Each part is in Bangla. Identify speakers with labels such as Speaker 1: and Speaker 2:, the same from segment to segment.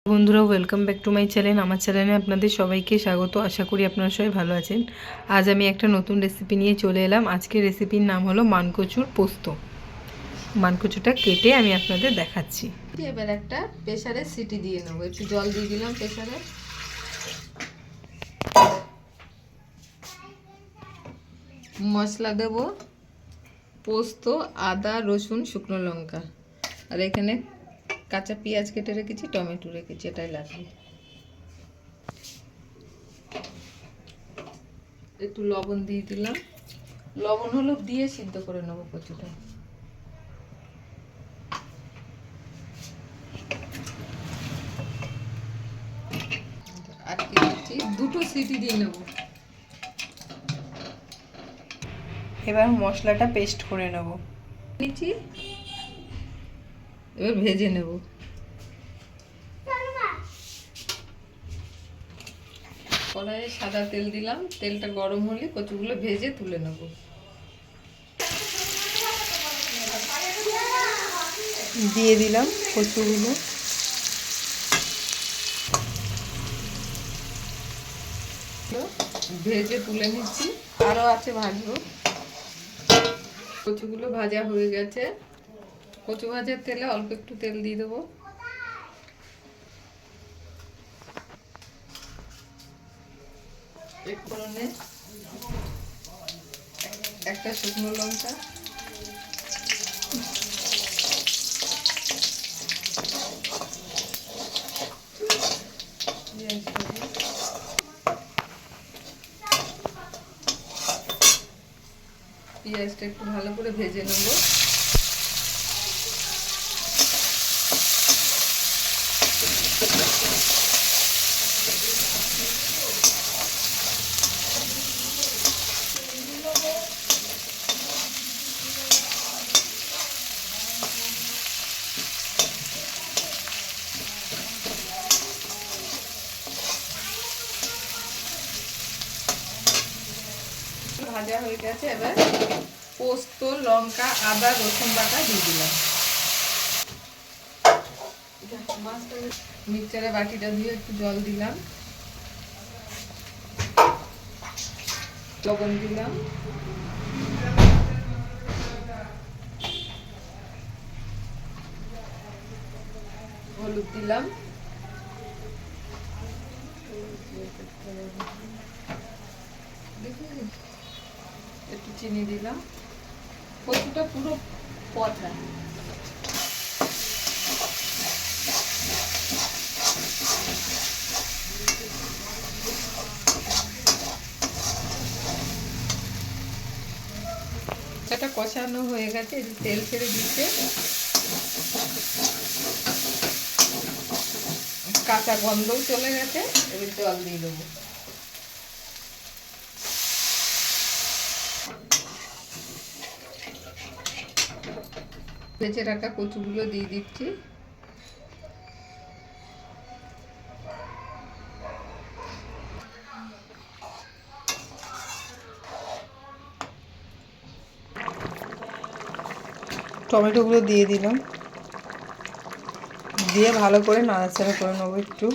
Speaker 1: বন্ধুরা welcome back to my channel. আমার চ্যানেলে আপনাদের সবাইকে স্বাগত। আশা করি আপনারা সবাই ভালো আছেন। আজ আমি একটা নতুন রেসিপি নিয়ে চলে এলাম। আজকের রেসিপির নাম হলো মানকচুর পোস্ত। মানকচুটা কেটে আমি আপনাদের দেখাচ্ছি।
Speaker 2: এবার একটা প্রেসারে সিটি দিয়ে নেব। একটু জল দিয়ে দিলাম প্রেসারে। মশলা দেব পোস্ত, আদা, রসুন, শুকনো লঙ্কা, আর এখানে কাঁচা পেঁয়াজ কেটে রেখেছি, টমেটো রেখেছি, এটাই লাগবে। একটু লবণ দিয়ে দিলাম। লবণ হলুদ দিয়ে সিদ্ধ করে নেব কচুটা। আর কি দিচ্ছি, দুটো সিটি দিয়ে নেব।
Speaker 1: এবার মশলাটা পেস্ট করে নেব।
Speaker 2: নিচ্ছি, এবার ভেজে নেব। কড়াইয়ে সাদা তেল দিলাম, তেলটা গরম হলে কচুগুলো ভেজে তুলে নেব।
Speaker 1: দিয়ে দিলাম কচুগুলো।
Speaker 2: ভেজে তুলে নিচ্ছি, আরও আছে ভাজবো। কচুগুলো ভাজা হয়ে গেছে। কচু ভাজার তেলে অল্প একটু তেল দিয়ে দেবো। এক ফোড়নে একটা শুকনো লঙ্কা, পেঁয়াজটা একটু ভালো করে ভেজে নেব। ভাজা হয়ে গেছে। এবার পোস্ত, লঙ্কা, আদা, রসুন বাটা দিয়ে দিলাম। মিক্সচারের বাটিটা দিয়ে একটু জল দিলাম, লবণ দিলাম, হলুদ দিলাম, একটু চিনি দিলাম। কচুটা পুরো পচা। এটা কষানো হয়ে গেছে, তেল ছেড়ে দিচ্ছে, কাঁচা গন্ধও চলে গেছে। এবার জল দিয়ে দেবো। ভেজে রাখা কচুগুলো দিয়ে দিচ্ছি।
Speaker 1: টমেটোগুলো দিয়ে দিলাম, দিয়ে ভালো করে নাড়াচাড়া করে নেবো একটু।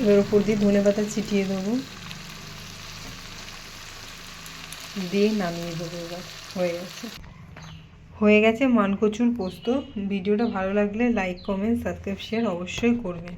Speaker 1: এর উপর দিয়ে ধনেপাতা ছিটিয়ে দেবো, দিয়ে নামিয়ে দেবো। এবার হয়ে গেছে মানকচুর পোস্ত। ভিডিওটা ভালো লাগলে লাইক, কমেন্ট, সাবস্ক্রাইব, শেয়ার অবশ্যই করবেন।